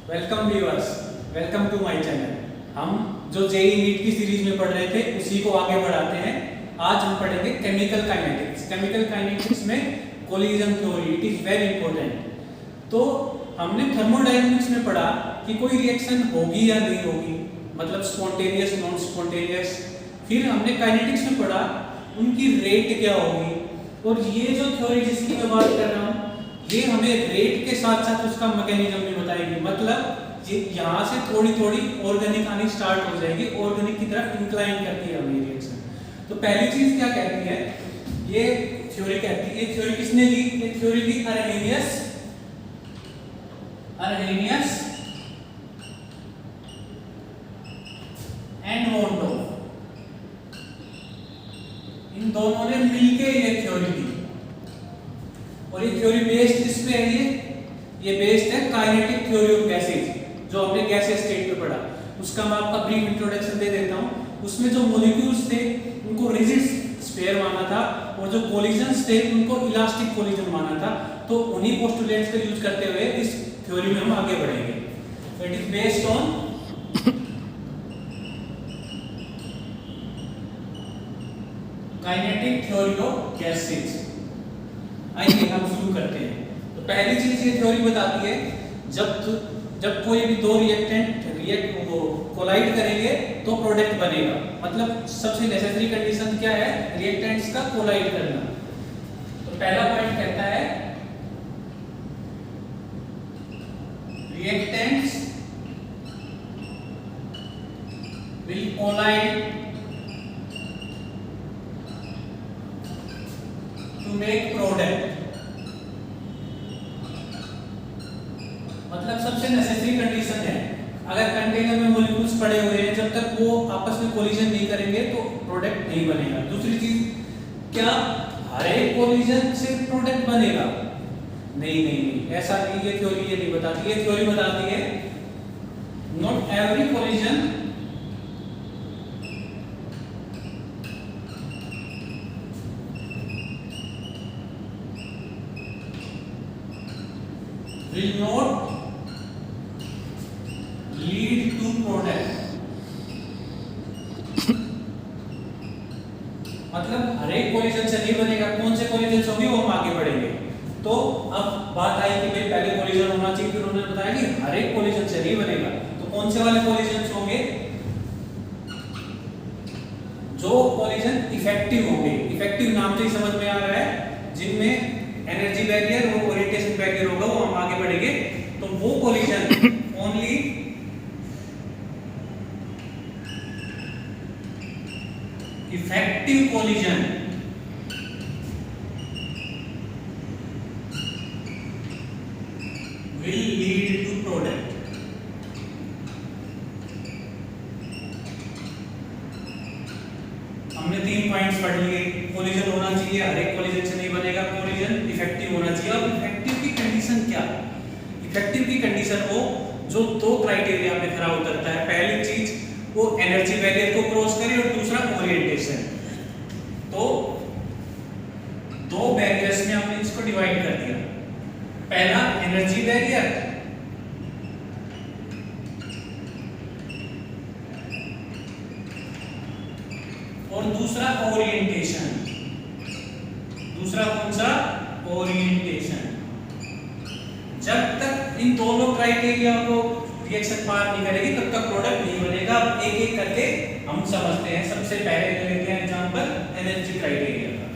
Welcome viewers, welcome to my channel. हम जो JEE NEET की सीरीज में पढ़ रहे थे उसी को आगे बढ़ाते हैं। आज हम पढ़ेंगे केमिकल काइनेटिक्स। केमिकल काइनेटिक्स में collision theory, it is very important. तो हमने थर्मोडायनामिक्स में पढ़ा कि कोई रिएक्शन होगी या नहीं होगी, मतलब स्पॉन्टेनियस, नॉन स्पॉन्टेनियस। फिर हमने काइनेटिक्स में पढ़ा उनकी रेट क्या होगी, और ये जो थ्योरी जिसकी मैं बात कर रहा हूँ ये हमें रेट के साथ साथ उसका मैकेनिज्म भी बताएगी। मतलब ये यहाँ से थोड़ी थोड़ी ऑर्गेनिक आनी स्टार्ट हो जाएगी, ऑर्गेनिक की तरफ इंक्लाइन करती है हमें रिएक्शन। तो पहली चीज क्या कहती है, ये थ्योरी कहती है, ये थ्योरी किसने दी? ये थ्योरी दी अर्हेनियस एंड मोंडो। इन दोनों ने मिलके ये थ्योरी दी, और ये थ्योरी बेस्ड किस पे है? ये बेस्ड है काइनेटिक थ्योरी ऑफ गैसेज, जो हमने गैसेज स्टेट में पढ़ा। उसका मैं आपका ब्रीफ इंट्रोडक्शन दे देता हूँ। उसमें जो मॉलिक्यूल्स थे उनको रिजिड स्फीयर माना था, और जो कोलिजन्स थे उनको इलास्टिक कोलिजन माना था। तो उन्हीं पोस्टुलेट्स का यूज करते हुए इस थ्योरी में हम आगे बढ़ेंगे। तो it is based on kinetic theory of gases. आइए हम शुरू करते हैं। तो पहली चीज ये थ्योरी बताती है, जब कोई भी दो रिएक्टेंट कोलाइड करेंगे तो प्रोडक्ट बनेगा। मतलब सबसे नेसेसरी कंडीशन क्या है? रिएक्टेंट्स का कोलाइड करना। तो पहला पॉइंट कहता है reactants will collide to make product. मतलब सबसे नेसेसरी कंडीशन है, अगर कंटेनर में मॉलिक्यूल्स पड़े हुए हैं, जब तक वो आपस में कोलिजन नहीं करेंगे तो प्रोडक्ट नहीं बनेगा। दूसरी चीज, क्या हर एक कोलिजन से प्रोडक्ट बनेगा? नहीं, ऐसा नहीं। ये थ्योरी ये नहीं बताती। ये थ्योरी बताती है not every collision will not lead to product। मतलब हर एक कोलिजन से नहीं बनेगा। कौन से कोलिजन होंगे वो हम आगे बढ़ेंगे। तो अब बात आई कि भाई पहले कोलिजन होना चाहिए, फिर उन्होंने बताया कि हर एक कोलिजन से नहीं बनेगा। तो कौन से वाले कोलिजन होंगे? जो कोलिजन इफेक्टिव होंगे। इफेक्टिव नाम से ही समझ में आ रहा है, जिनमें एनर्जी बैरियर और ओरिएंटेशन बैरियर होगा, वो हम आगे बढ़ेंगे। तो वो collision only effective collision will lead to product. हमने 3 पॉइंट्स पढ़ लिए। कोलिजन होना चाहिए, हर एक कोलिजन से नहीं बनेगा, कोलिजन इफेक्टिव होना चाहिए। और इफेक्टिव की कंडीशन क्या? इफेक्टिव की कंडीशन वो जो दो क्राइटेरिया पे खरा उतरता है। पहली चीज वो एनर्जी बैरियर को क्रॉस करे, और दूसरा ओरिएंटेशन। तो दो बैरियर्स में हमने इसको डिवाइड कर दिया। पहला एनर्जी बैरियर, और दूसरा ओरिएंटेशन। दूसरा कौन सा? ओरिएंटेशन। जब तक इन दोनों क्राइटेरिया को रिएक्शन पार नहीं करेगी तब तक प्रोडक्ट नहीं बनेगा। एक एक करके हम समझते हैं। सबसे पहले लेते हैं एग्जांपल एनर्जी क्राइटेरिया का।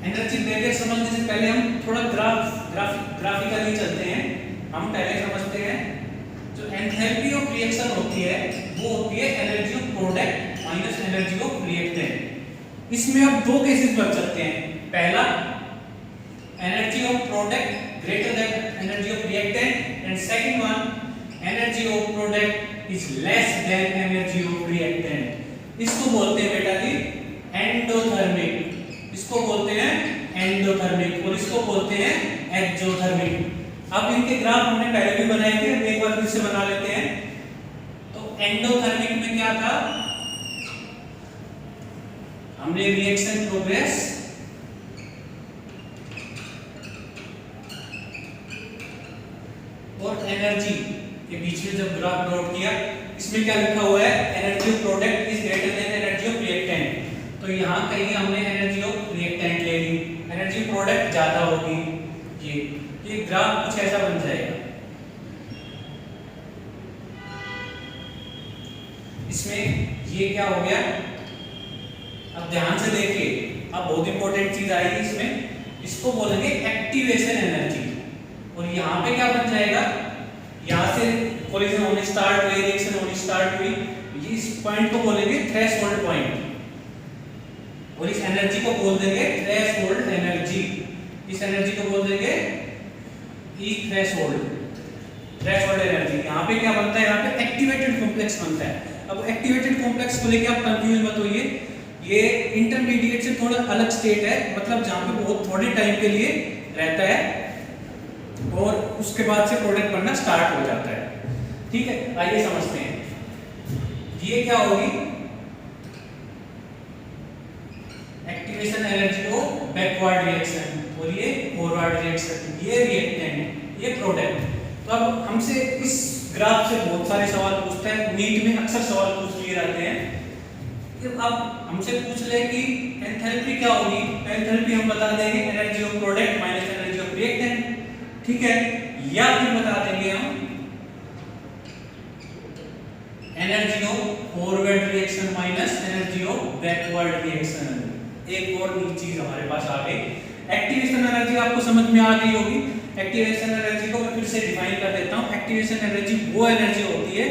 एनर्जी बैरियर समझने से पहले हम थोड़ा ग्राफिकली चलते हैं। हम पहले समझते हैं जो एंथैल्पी ऑफ रिएक्शन होती है वो होती है energy of product minus energy of reactant. इसमें अब दो केसेस बन सकते हैं। पहला, energy of product greater than energy of reactant, and second one, energy of product is less than energy of reactant. इसको बोलते हैं बेटा जी एंडोथर्मिक। इसको बोलते हैं एंडोथर्मिक, और इसको बोलते हैं एक्सोथर्मिक। अब इनके ग्राफ हमने पहले भी बनाए थे, एक बार फिर से बना लेते हैं। तो एंडोथर्मिक में क्या था? हमने रिएक्शन प्रोग्रेस और एनर्जी के बीच में जब ग्राफ प्लॉट किया, इसमें क्या लिखा हुआ है, energy of product is greater than energy of reactant. तो यहाँ कहीं हमने एनर्जी ऑफ रिएक्टेंट ले ली, एनर्जी प्रोडक्ट ज्यादा होगी। ये ग्राफ कुछ ऐसा बन जाएगा। इसमें ये क्या हो गया, अब ध्यान से देखिए, अब बहुत इंपॉर्टेंट चीज आएगी इसमें, इसको बोलेंगे एक्टिवेशन एनर्जी। और यहाँ पे क्या बन जाएगा, यहाँ से कोलिजन होने स्टार्ट हुई, रिएक्शन होनी स्टार्ट हुई, इस पॉइंट को बोलेंगे थ्रेशोल्ड पॉइंट, और इस एनर्जी को बोल देंगे थ्रेशोल्ड एनर्जी। इस एनर्जी को बोल देंगे ई थ्रेशोल्ड एनर्जी। यहाँ पे क्या बनता है, यहाँ पे एक्टिवेटेड कॉम्प्लेक्स बनता है। अब एक्टिवेटेड कॉम्प्लेक्स को लेके आप कंफ्यूज मत होइए, ये इंटरमीडिएट से थोड़ा अलग स्टेट है, मतलब जहाँ पे बहुत थोड़े टाइम के लिए रहता है और उसके बाद से प्रोडक्ट बनना स्टार्ट हो जाता है। ठीक है, आइए समझते हैं ये क्या होगी, एक्टिवेशन एनर्जी को बैकवर्ड रिएक्शन और ये फॉरवर्ड रिएक्शन, ये रिएक्टेंट, ये प्रोडक्ट। तो अब हमसे इस ग्राफ से बहुत सारे सवाल पूछते हैं, नीट में अक्सर सवाल पूछ लिए जाते हैं। अब हमसे पूछ ले कि एंथैल्पी क्या होगी, एंथैल्पी हम बता देंगे energy of product minus energy of reactant, ठीक है, या फिर बता देंगे हम energy of forward reaction minus energy of backward reaction. एक और चीज हमारे पास आ गई, एक्टिवेशन एनर्जी आपको समझ में आ गई होगी। एक्टिवेशन एनर्जी को मैं फिर से डिफाइन कर देता हूं। एक्टिवेशन एनर्जी वो एनर्जी होती है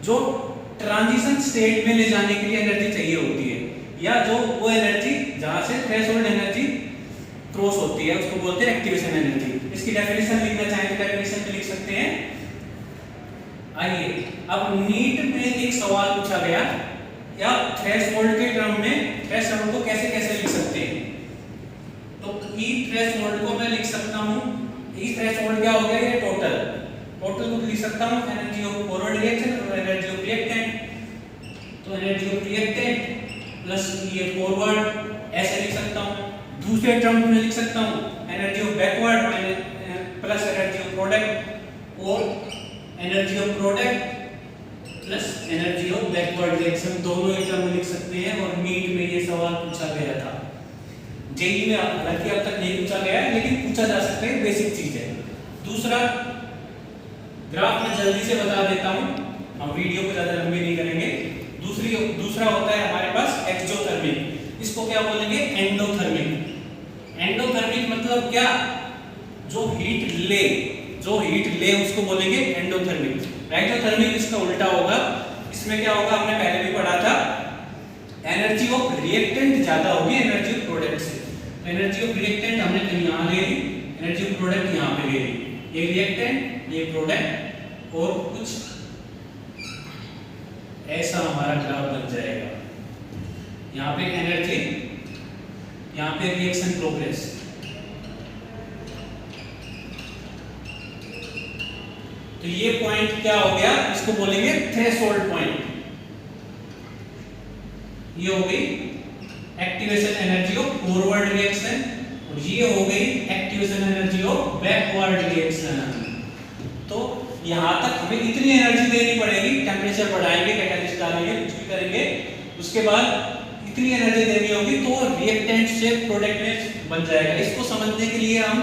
जो ट्रांजिशन स्टेट में ले जाने के लिए एनर्जी चाहिए होती है, या जो वो एनर्जी जहां से थ्रेशोल्ड एनर्जी क्रॉस होती है उसको बोलते हैं एक्टिवेशन एनर्जी। इसकी डेफिनेशन लिखना चाहें तो डेफिनेशन में लिख सकते हैं। आइए, अब नीट में एक सवाल पूछा गया, या थ्रेशोल्ड के टर्म में थ्रेशोल्ड को कैसे कैसे लिख सकते हैं। तो ई थ्रेशोल्ड को मैं लिख सकता हूं, ई थ्रेशोल्ड क्या हो गया, ये टोटल को लिख सकता हूं एनर्जी ऑफ फॉरवर्ड रिएक्शन और एनर्जी ऑफ रिएक्टेंट। तो एनर्जी ऑफ रिएक्टेंट प्लस ये फॉरवर्ड ऐसे लिख सकता हूं। दूसरे टर्म में लिख सकता हूं energy of backward plus energy of product, और energy of product plus energy of backward reaction, दोनों ही टर्म लिख सकते हैं। और नीट में ये सवाल पूछा गया था, जेईई में हालांकि अब तक नहीं पूछा गया है, लेकिन पूछा जा सकता है, बेसिक चीज है। दूसरा ग्राफ में जल्दी से बता देता हूं, हम वीडियो को ज्यादा लंबी नहीं करेंगे। दूसरा होता है हमारे पास एक्सोथर्मिक, इसको क्या बोलेंगे, एंडोथर्मिक। एंडोथर्मिक मतलब क्या, जो हीट ले उसको बोलेंगे एंडोथर्मिक। एक्सोथर्मिक इसका उल्टा होगा। इसमें क्या होगा, हमने पहले भी पढ़ा था, एनर्जी ऑफ रिएक्टेंट ज्यादा होगी एनर्जी ऑफ प्रोडक्ट से। एनर्जी ऑफ रिएक्टेंट हमने कहीं यहां ले ली, एनर्जी ऑफ प्रोडक्ट यहां पे ले ली, ये रिएक्टेंट ये प्रोडक्ट, और कुछ ऐसा हमारा ग्राफ बन जाएगा। यहाँ पे एनर्जी, यहाँ पे रिएक्शन प्रोग्रेस। तो ये पॉइंट क्या हो गया, इसको बोलेंगे थ्रेशोल्ड पॉइंट। ये हो गई activation energy of forward reaction, और ये हो गई activation energy of backward reaction. तो यहां तक हमें इतनी एनर्जी देनी पड़ेगी, टेंपरेचर बढ़ाएंगे, कैटालिस्ट डालेंगे, कुछ भी करेंगे, उसके बाद इतनी एनर्जी देनी होगी तो रिएक्टेंट से प्रोडक्ट में बन जाएगा। इसको समझने के लिए हम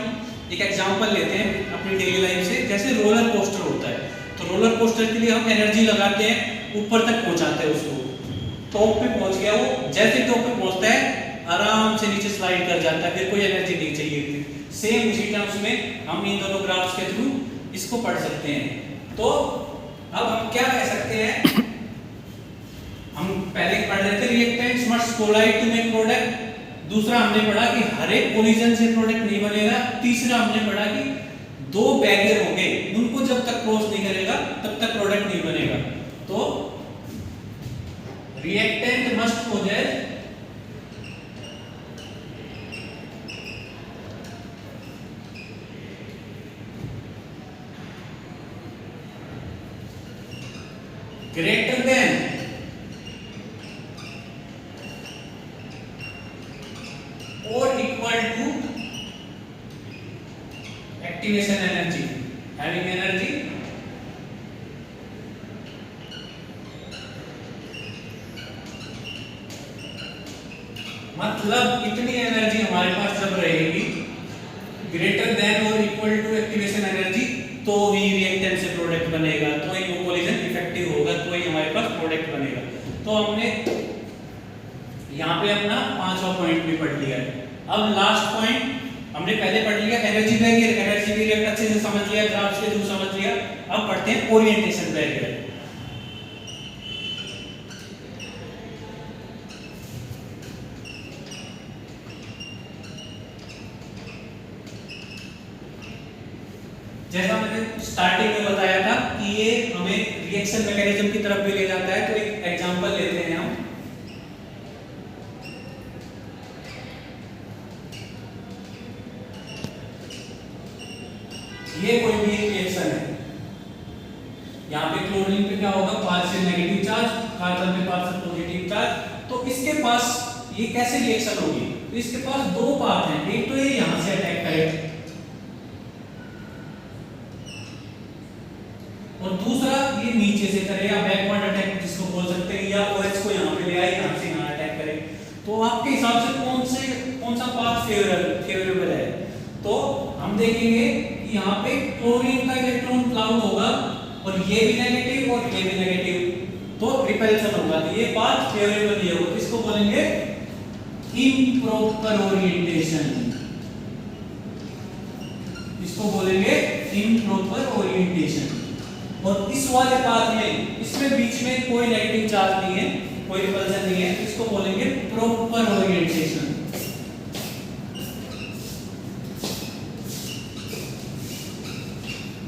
एक एग्जांपल लेते हैं अपनी डेली लाइफ से। जैसे रोलर कोस्टर होता है, तो रोलर कोस्टर के लिए हम एनर्जी लगाते हैं, ऊपर तक पहुंचाते हैं उसको, टॉप पे पहुंच गया वो, जैसे टॉप पे पहुंचता है आराम से नीचे स्लाइड कर जाता है, फिर कोई एनर्जी नहीं चाहिए। सेम उसी टर्म्स में हम इन दोनों ग्राफ्स के थ्रू इसको पढ़ सकते हैं। तो अब हम क्या कह सकते हैं, हम पहले पढ़ रहे थे reactants must collide to make product, दूसरा हमने पढ़ा कि हर एक कोलिजन से प्रोडक्ट नहीं बनेगा, तीसरा हमने पढ़ा कि दो बैरियर होंगे, उनको जब तक क्रॉस नहीं करेगा तब तक प्रोडक्ट नहीं बनेगा। तो reactant must possess greater than activation energy, having energy मतलब इतनी एनर्जी हमारे पास जब रहेगी ग्रेटर देन और इक्वल टू एक्टिवेशन एनर्जी, तो ही रिएक्टेंट से प्रोडक्ट बनेगा, तो ही वो कोलिजन इफेक्टिव होगा, तो ही हमारे पास प्रोडक्ट बनेगा। तो हमने यहाँ पे अपना 5वां पॉइंट भी पढ़ लिया है। अब लास्ट पॉइंट हमने पहले पढ़ लिया एनर्जी बैरियर, एनर्जी बैरियर अच्छे से समझ लिया, ग्राफ्स के थ्रू समझ लिया। अब पढ़ते हैं ओरिएंटेशन बैरियर। जैसा मैंने स्टार्टिंग में बताया था कि ये हमें रिएक्शन मैकेनिज्म की तरफ भी ले जाता है, तो एक एग्जांपल लेते हैं हम। ये कोई भी रिएक्शन है, यहाँ पे क्लोरीन पे क्या होगा, पार्शियल नेगेटिव चार्ज, कार्बन पे पार्शियल पॉजिटिव चार्ज। तो इसके पास ये कैसे रिएक्शन होगी, तो इसके पास दो पाथ हैं, एक तो ये यहाँ से अटैक करेगा और दूसरा ये नीचे से करेगा, बैकवर्ड अटैक जिसको बोल सकते हैं, या OH को यहाँ पे ले आए, यहाँ से यहाँ अटैक करे। तो आपके हिसाब से कौन सा पाथ फेवरेबल है? तो हम देखेंगे कि यहाँ पे क्लोरीन का इलेक्ट्रॉन क्लाउड होगा और ये भी नेगेटिव और ये भी नेगेटिव, तो रिपल्सन होगा, तो ये पाथ फेवरेबल ये होगा। इसको बोलेंगे इम्प्रॉपर ओरिएंटेशन, इसको बोलेंगे इम्प्रॉपर ओरिएंटेशन। और इस वाले पाथ में इसमें बीच में कोई नेगेटिव चार्ज नहीं है, कोई रिपल्सन नहीं है, इसको बोलेंगे प्रॉपर ओरिएंटेशन।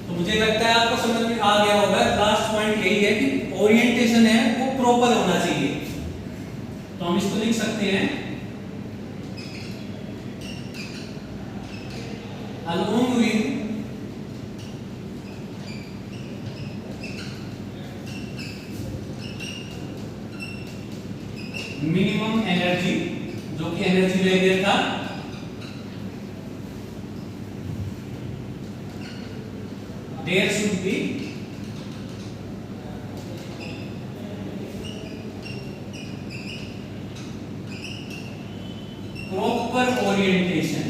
तो मुझे लगता है आपको समझ में आ गया होगा, लास्ट पॉइंट यही है कि ओरिएंटेशन है वो प्रॉपर होना चाहिए। तो हम इसको लिख सकते हैं along with मिनिमम एनर्जी, जो कि एनर्जी बैरियर था, there should be proper orientation।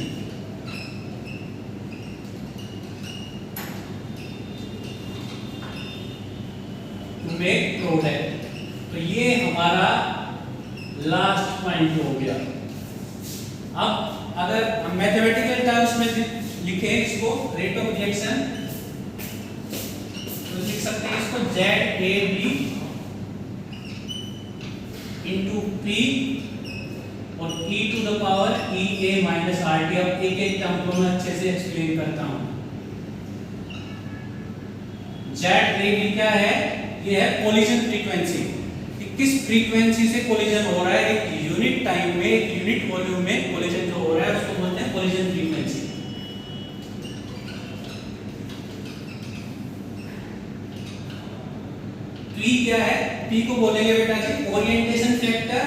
to make product। तो ये हमारा लास्ट पॉइंट हो गया। अब अगर हम मैथमेटिकल टर्म्स में लिखें इसको, रेट ऑफ रिएक्शन, तो लिख सकते हैं इसको ZAB into P और e to the power EA minus RT। अब एक एक टर्म को मैं अच्छे से एक्सप्लेन करता हूं। ZAB क्या है? ये है कोलिजन फ्रीक्वेंसी, किस फ्रीक्वेंसी से कोलिजन हो रहा है, एक यूनिट टाइम में, एक यूनिट वॉल्यूम में कोलिजन जो हो रहा है उसको बोलते हैं कोलिजन फ्रीक्वेंसी। P क्या है? P को बोलेंगे बेटा जी ओरिएंटेशन फैक्टर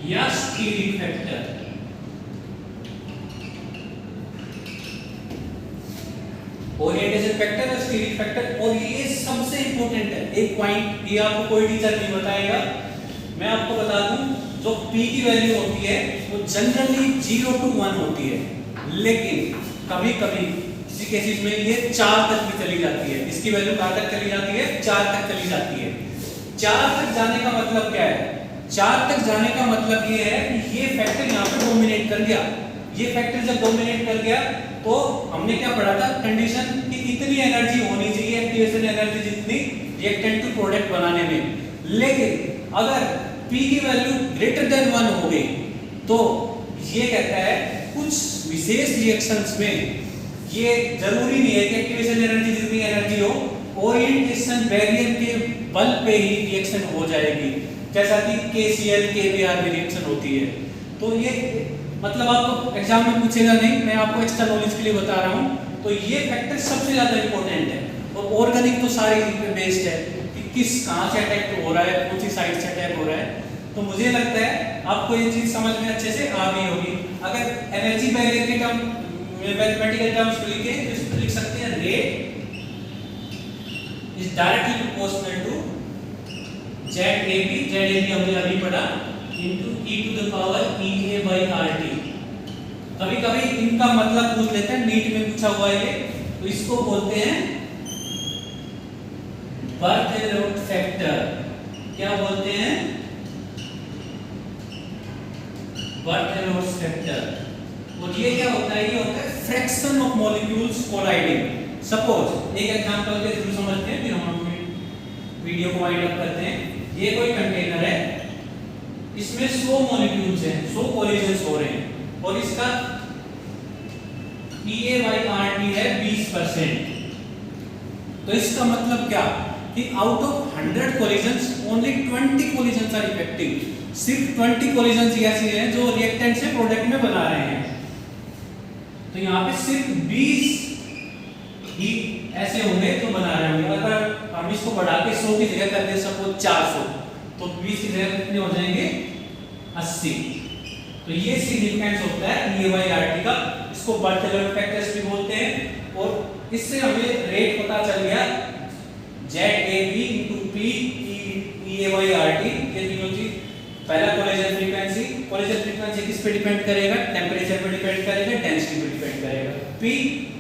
या स्टीरिक फैक्टर। ओरिएंटेशन फैक्टर और स्टीरिक फैक्टर, और ये सबसे इंपॉर्टेंट है एक पॉइंट, ये आपको कोई टीचर नहीं बताएगा, मैं आपको बता दूं, जो P की वैल्यू होती है वो जनरली 0 to 1 होती है, लेकिन कभी कभी किसी केसेस में ये 4 तक भी चली जाती है। इसकी वैल्यू कहां तक चली जाती है? 4 तक चली जाती है। 4 तक जाने का मतलब क्या है? 4 तक जाने का मतलब ये है कि ये फैक्टर यहाँ पे डोमिनेट कर गया। ये फैक्टर जब डोमिनेट कर गया तो हमने क्या पढ़ा था कंडीशन कि इतनी एनर्जी होनी चाहिए, एक्टिवेशन एनर्जी जितनी रिएक्टेंट टू प्रोडक्ट बनाने में। लेकिन अगर P की वैल्यू ग्रेटर देन 1 हो गई तो ये कहता है कुछ विशेष रिएक्शंस में ये जरूरी नहीं है कि एक्टिवेशन एनर्जी जितनी एनर्जी हो, ओरिएंटेशन बैरियर के बल पे ही रिएक्शन हो जाएगी, जैसा कि KCl KBr में रिएक्शन होती है। तो ये मतलब आपको एग्जाम में पूछेगा नहीं, मैं आपको एक्स्ट्रा नॉलेज के लिए बता रहा हूँ। तो ये फैक्टर सबसे ज्यादा इंपॉर्टेंट है, और ऑर्गेनिक तो सारी पे बेस्ड है कि किस कहाँ से अटैक हो रहा है, कौन सी साइड से अटैक हो रहा है। तो मुझे लगता है आपको ये चीज समझ में अच्छे से आ गई होगी। अगर एनर्जी बैरियर के टर्म मैथमेटिकल टर्म्स को लिखे तो इसको लिख सकते हैं rate is directly proportional to ZAB हमने अभी पढ़ा into e to the power EA by RT। कभी कभी इनका मतलब पूछ लेते हैं, नीट में पूछा हुआ है ये, तो इसको बोलते हैं बर्थ लोड फैक्टर। क्या बोलते हैं? Birth load factor. और ये क्या होता है? ये होता है fraction of molecules colliding. Suppose एक एग्जांपल के थ्रू समझते हैं, फिर हम वीडियो को वाइंड अप करते हैं। ये कोई कंटेनर है, इसमें 100 मॉलिक्यूल्स हैं, 100 कोलिजन्स हो रहे हैं और इसका EA by RT है 20%। तो इसका मतलब क्या कि out of 100 collisions only 20 collisions are effective. सिर्फ 20 कोलिजन्स ऐसे हैं जो रिएक्टेंट से प्रोडक्ट में बना रहे हैं। तो यहाँ पे सिर्फ 20 ही ऐसे होंगे तो बना रहे होंगे। अगर हम इसको बढ़ा के 100 की जगह कर दे सपोज 400, तो 20 की जगह कितने हो जाएंगे? 80। तो ये सिग्निफिकेंस होता है EA by RT का। इसको बर्थ लोड फैक्टर्स भी बोलते हैं। और इससे हमें रेट पता चल गया ZAB into P EA by RT। ये तीनों चीज, पहला कोलिजन फ्रीक्वेंसी। कोलिजन फ्रीक्वेंसी किस पे डिपेंड करेगा? टेंपरेचर पे डिपेंड करेगा, डेंसिटी पे डिपेंड करेगा। P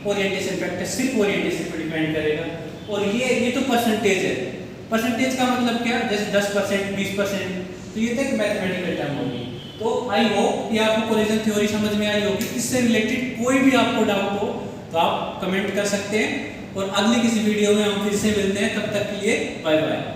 ओरिएंटेशन फैक्टर सिर्फ ओरिएंटेशन पे डिपेंड करेगा। और ये तो परसेंटेज है। परसेंटेज का मतलब क्या? जैसे 10%, 20%। तो ये तक मैथमेटिकल टर्म होगी। तो आई होप कि आपको कोलिजन थ्योरी समझ में आई होगी। इससे रिलेटेड कोई भी आपको डाउट हो तो आप कमेंट कर सकते हैं। और अगली किसी वीडियो में हम फिर से मिलते हैं। तब तक के लिए बाय बाय।